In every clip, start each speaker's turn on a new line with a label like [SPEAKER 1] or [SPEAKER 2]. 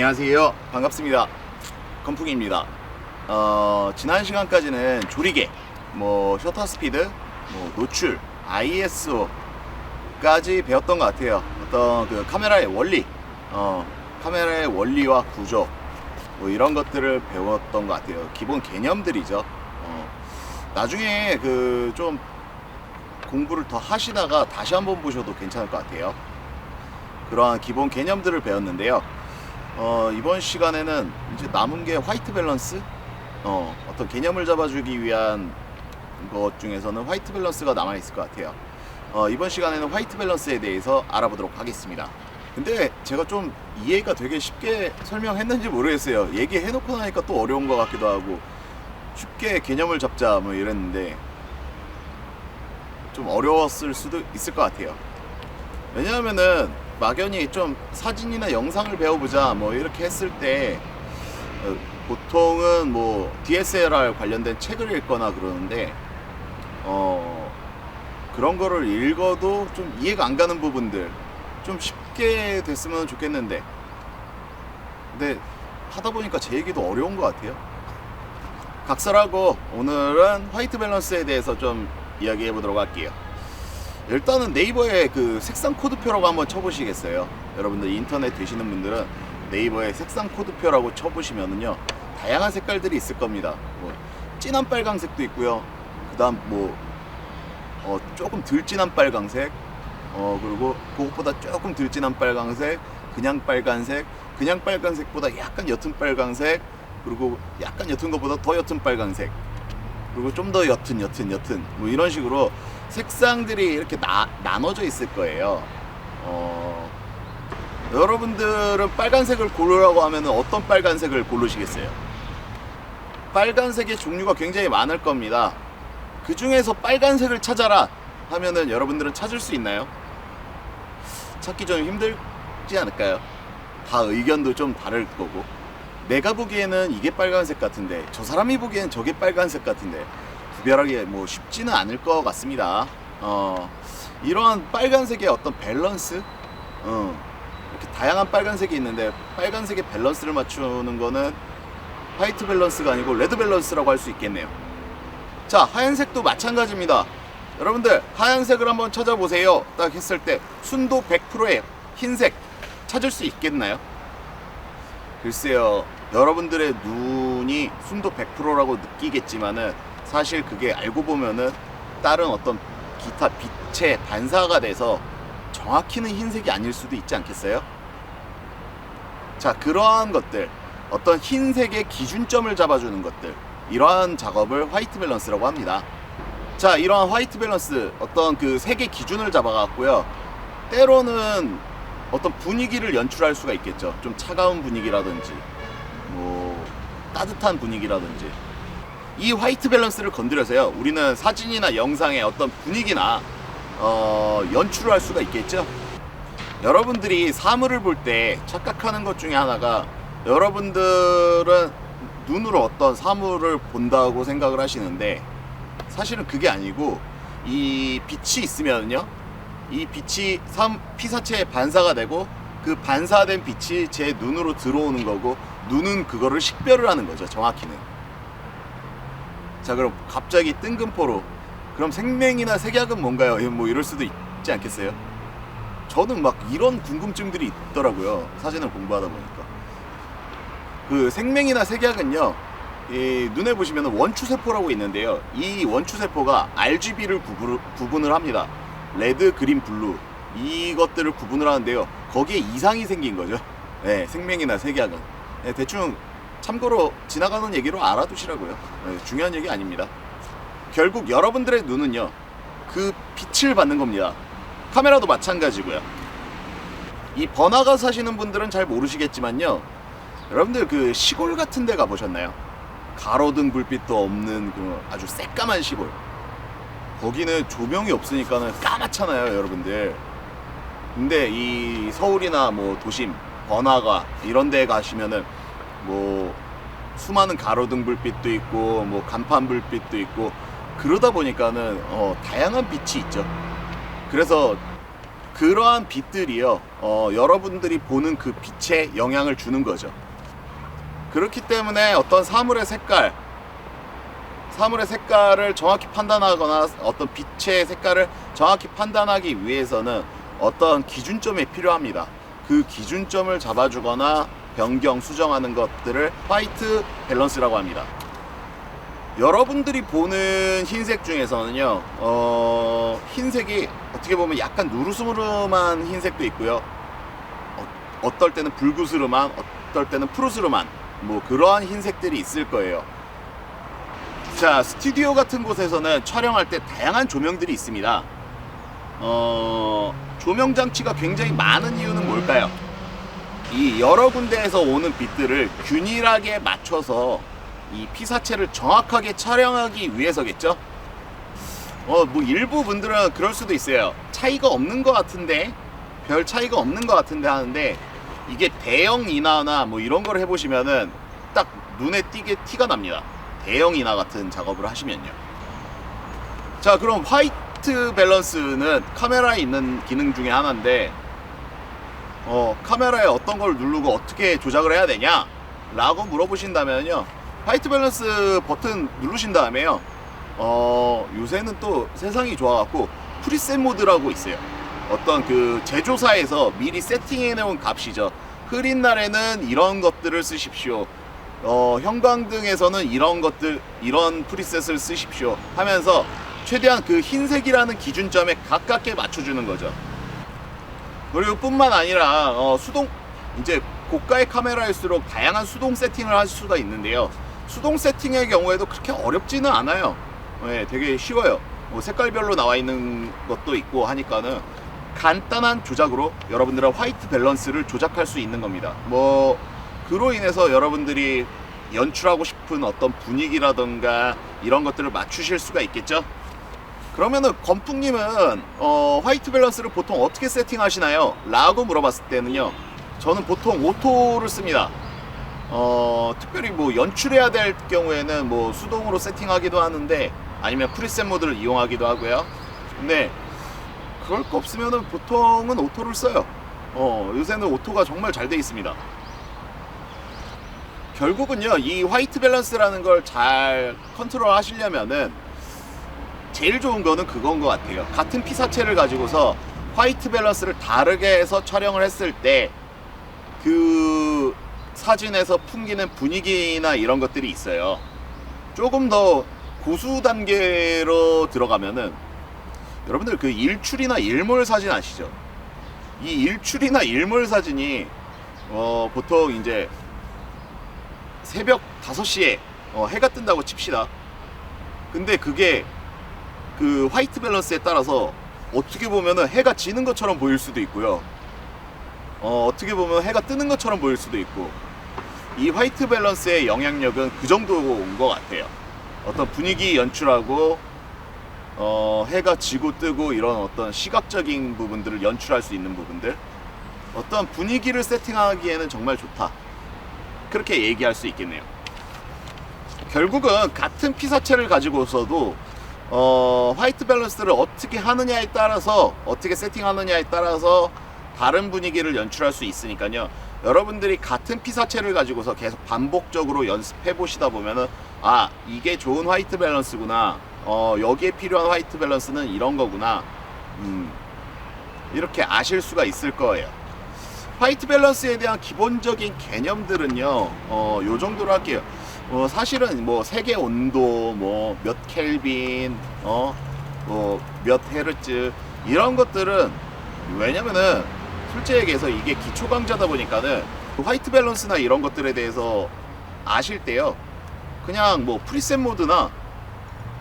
[SPEAKER 1] 안녕하세요. 반갑습니다. 건풍입니다. 지난 시간까지는 조리개, 셔터 스피드, 노출, ISO까지 배웠던 것 같아요. 어떤 그 카메라의 원리, 카메라의 원리와 구조, 이런 것들을 배웠던 것 같아요. 기본 개념들이죠. 나중에 좀 공부를 더 하시다가 다시 한번 보셔도 괜찮을 것 같아요. 그러한 기본 개념들을 배웠는데요. 이번 시간에는 이제 남은 게 화이트 밸런스, 어떤 개념을 잡아주기 위한 것 중에서는 화이트 밸런스가 남아있을 것 같아요. 이번 시간에는 화이트 밸런스에 대해서 알아보도록 하겠습니다. 근데 제가 좀 이해가 되게 쉽게 설명했는지 모르겠어요. 얘기해놓고 나니까 또 어려운 것 같기도 하고, 쉽게 개념을 잡자 이랬는데 좀 어려웠을 수도 있을 것 같아요. 왜냐하면은 막연히 좀 사진이나 영상을 배워보자 이렇게 했을 때 보통은 DSLR 관련된 책을 읽거나 그러는데 그런 거를 읽어도 좀 이해가 안 가는 부분들 좀 쉽게 됐으면 좋겠는데, 근데 하다 보니까 제 얘기도 어려운 것 같아요. 각설하고 오늘은 화이트 밸런스에 대해서 좀 이야기해 보도록 할게요. 일단은 네이버에 그 색상 코드표라고 한번 쳐보시겠어요? 여러분들 인터넷 되시는 분들은 네이버에 색상 코드표라고 쳐보시면은요, 다양한 색깔들이 있을 겁니다. 진한 빨강색도 있고요. 그 다음 조금 덜 진한 빨강색, 그리고 그것보다 조금 덜 진한 빨강색, 그냥 빨간색, 그냥 빨간색보다 약간 옅은 빨강색, 그리고 약간 옅은 것보다 더 옅은 빨강색, 그리고 좀 더 옅은 이런 식으로 색상들이 이렇게 나눠져 있을 거예요. 여러분들은 빨간색을 고르라고 하면 어떤 빨간색을 고르시겠어요? 빨간색의 종류가 굉장히 많을 겁니다. 그 중에서 빨간색을 찾아라 하면은 여러분들은 찾을 수 있나요? 찾기 좀 힘들지 않을까요? 다 의견도 좀 다를 거고, 내가 보기에는 이게 빨간색 같은데 저 사람이 보기에는 저게 빨간색 같은데 구별하기 쉽지는 않을 것 같습니다. 이러한 빨간색의 어떤 밸런스, 이렇게 다양한 빨간색이 있는데 빨간색의 밸런스를 맞추는 거는 화이트 밸런스가 아니고 레드 밸런스라고 할 수 있겠네요. 자, 하얀색도 마찬가지입니다. 여러분들 하얀색을 한번 찾아보세요. 딱 했을 때 순도 100%의 흰색 찾을 수 있겠나요? 글쎄요, 여러분들의 눈이 순도 100%라고 느끼겠지만은 사실 그게 알고 보면은 다른 어떤 기타 빛의 반사가 돼서 정확히는 흰색이 아닐 수도 있지 않겠어요? 자, 그러한 것들, 어떤 흰색의 기준점을 잡아주는 것들, 이러한 작업을 화이트 밸런스라고 합니다. 자, 이러한 화이트 밸런스, 어떤 그 색의 기준을 잡아갖고요, 때로는 어떤 분위기를 연출할 수가 있겠죠. 좀 차가운 분위기라든지 따뜻한 분위기라든지, 이 화이트 밸런스를 건드려서요, 우리는 사진이나 영상의 어떤 분위기나 연출을 할 수가 있겠죠. 여러분들이 사물을 볼 때 착각하는 것 중에 하나가, 여러분들은 눈으로 어떤 사물을 본다고 생각을 하시는데 사실은 그게 아니고, 이 빛이 있으면요, 이 빛이 피사체에 반사가 되고 그 반사된 빛이 제 눈으로 들어오는 거고, 눈은 그거를 식별을 하는 거죠, 정확히는. 자, 그럼 갑자기 뜬금포로 그럼 생명이나 색약은 뭔가요? 이럴 수도 있지 않겠어요? 저는 막 이런 궁금증들이 있더라고요, 사진을 공부하다 보니까. 그 생명이나 색약은요, 이 눈에 보시면 원추세포라고 있는데요, 이 원추세포가 RGB를 구분을 합니다. 레드, 그린, 블루, 이것들을 구분을 하는데요, 거기에 이상이 생긴 거죠. 네, 생명이나 색약은. 네, 대충 참고로 지나가는 얘기로 알아두시라고요. 네, 중요한 얘기 아닙니다. 결국 여러분들의 눈은요, 그 빛을 받는 겁니다. 카메라도 마찬가지고요. 이 번화가 사시는 분들은 잘 모르시겠지만요, 여러분들 그 시골 같은 데 가보셨나요? 가로등 불빛도 없는 그 아주 새까만 시골, 거기는 조명이 없으니까 까맣잖아요, 여러분들. 근데 이 서울이나 도심, 번화가 이런 데 가시면은 수많은 가로등 불빛도 있고 간판 불빛도 있고, 그러다 보니까는 다양한 빛이 있죠. 그래서 그러한 빛들이요, 여러분들이 보는 그 빛에 영향을 주는 거죠. 그렇기 때문에 어떤 사물의 색깔을 정확히 판단하거나 어떤 빛의 색깔을 정확히 판단하기 위해서는 어떤 기준점이 필요합니다. 그 기준점을 잡아주거나 변경, 수정하는 것들을 화이트 밸런스라고 합니다. 여러분들이 보는 흰색 중에서는요, 흰색이 어떻게 보면 약간 누르스름한 흰색도 있고요, 어떨 때는 붉으스름한, 어떨 때는 푸르스름한 뭐 그러한 흰색들이 있을 거예요. 자, 스튜디오 같은 곳에서는 촬영할 때 다양한 조명들이 있습니다. 조명 장치가 굉장히 많은 이유는 뭘까요? 이 여러 군데에서 오는 빛들을 균일하게 맞춰서 이 피사체를 정확하게 촬영하기 위해서겠죠? 뭐 일부 분들은 그럴 수도 있어요. 차이가 없는 것 같은데, 별 차이가 없는 것 같은데 하는데, 이게 대형 인화나 뭐 이런 걸 해보시면은 딱 눈에 띄게 티가 납니다. 대형 인화 같은 작업을 하시면요. 자, 그럼 화이트 밸런스는 카메라에 있는 기능 중에 하나인데, 카메라에 어떤 걸 누르고 어떻게 조작을 해야 되냐 라고 물어보신다면요, 화이트 밸런스 버튼 누르신 다음에요, 요새는 또 세상이 좋아갖고 프리셋 모드라고 있어요. 어떤 그 제조사에서 미리 세팅해 놓은 값이죠. 흐린 날에는 이런 것들을 쓰십시오, 형광등에서는 이런 프리셋을 쓰십시오 하면서 최대한 그 흰색이라는 기준점에 가깝게 맞춰주는 거죠. 그리고 뿐만 아니라 이제 고가의 카메라일수록 다양한 수동 세팅을 할 수가 있는데요, 수동 세팅의 경우에도 그렇게 어렵지는 않아요. 네, 되게 쉬워요. 뭐 색깔별로 나와 있는 것도 있고 하니까는 간단한 조작으로 여러분들의 화이트 밸런스를 조작할 수 있는 겁니다. 뭐 그로 인해서 여러분들이 연출하고 싶은 어떤 분위기라던가 이런 것들을 맞추실 수가 있겠죠. 그러면은 건풍님은 화이트 밸런스를 보통 어떻게 세팅하시나요? 라고 물어봤을 때는요, 저는 보통 오토를 씁니다. 특별히 뭐 연출해야 될 경우에는 뭐 수동으로 세팅하기도 하는데, 아니면 프리셋 모드를 이용하기도 하고요. 근데 그럴 거 없으면은 보통은 오토를 써요. 요새는 오토가 정말 잘 돼 있습니다. 결국은요, 이 화이트 밸런스라는 걸 잘 컨트롤 하시려면은 제일 좋은 거는 그건 것 같아요. 같은 피사체를 가지고서 화이트 밸런스를 다르게 해서 촬영을 했을 때 그 사진에서 풍기는 분위기나 이런 것들이 있어요. 조금 더 고수 단계로 들어가면은, 여러분들 그 일출이나 일몰 사진 아시죠? 이 일출이나 일몰 사진이 보통 이제 새벽 5시에 해가 뜬다고 칩시다. 근데 그게 그 화이트 밸런스에 따라서 어떻게 보면은 해가 지는 것처럼 보일 수도 있고요, 어떻게 보면 해가 뜨는 것처럼 보일 수도 있고, 이 화이트 밸런스의 영향력은 그 정도인 것 같아요. 어떤 분위기 연출하고 해가 지고 뜨고 이런 어떤 시각적인 부분들을 연출할 수 있는 부분들, 어떤 분위기를 세팅하기에는 정말 좋다, 그렇게 얘기할 수 있겠네요. 결국은 같은 피사체를 가지고서도 화이트 밸런스를 어떻게 하느냐에 따라서, 어떻게 세팅하느냐에 따라서 다른 분위기를 연출할 수 있으니까요, 여러분들이 같은 피사체를 가지고서 계속 반복적으로 연습해 보시다 보면은, 아, 이게 좋은 화이트 밸런스구나, 여기에 필요한 화이트 밸런스는 이런 거구나, 이렇게 아실 수가 있을 거예요. 화이트 밸런스에 대한 기본적인 개념들은요, 요 정도로 할게요. 사실은 뭐 세계 온도, 뭐 몇 켈빈, 뭐 몇 헤르츠, 이런 것들은, 왜냐면은 솔직히 얘기해서 이게 기초 강좌다 보니까는 화이트 밸런스나 이런 것들에 대해서 아실 때요, 그냥 뭐 프리셋 모드나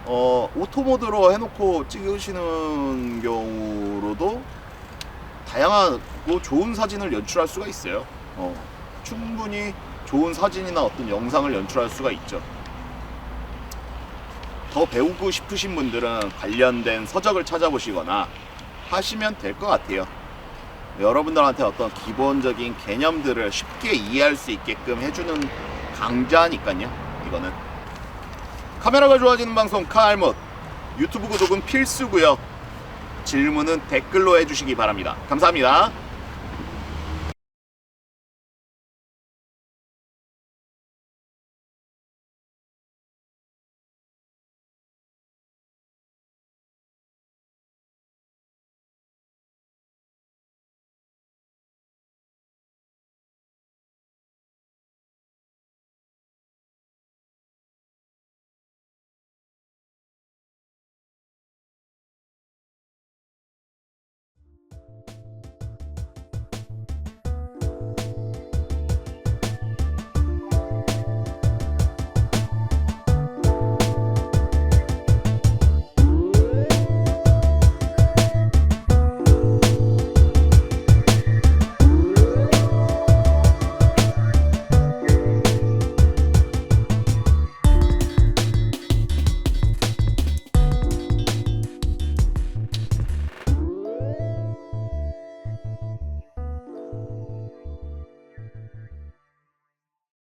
[SPEAKER 1] 오토 모드로 해놓고 찍으시는 경우로도 다양하고 좋은 사진을 연출할 수가 있어요. 충분히 좋은 사진이나 어떤 영상을 연출할 수가 있죠. 더 배우고 싶으신 분들은 관련된 서적을 찾아보시거나 하시면 될 것 같아요. 여러분들한테 어떤 기본적인 개념들을 쉽게 이해할 수 있게끔 해주는 강좌니까요. 이거는 카메라가 좋아지는 방송 카알못, 유튜브 구독은 필수고요. 질문은 댓글로 해주시기 바랍니다. 감사합니다.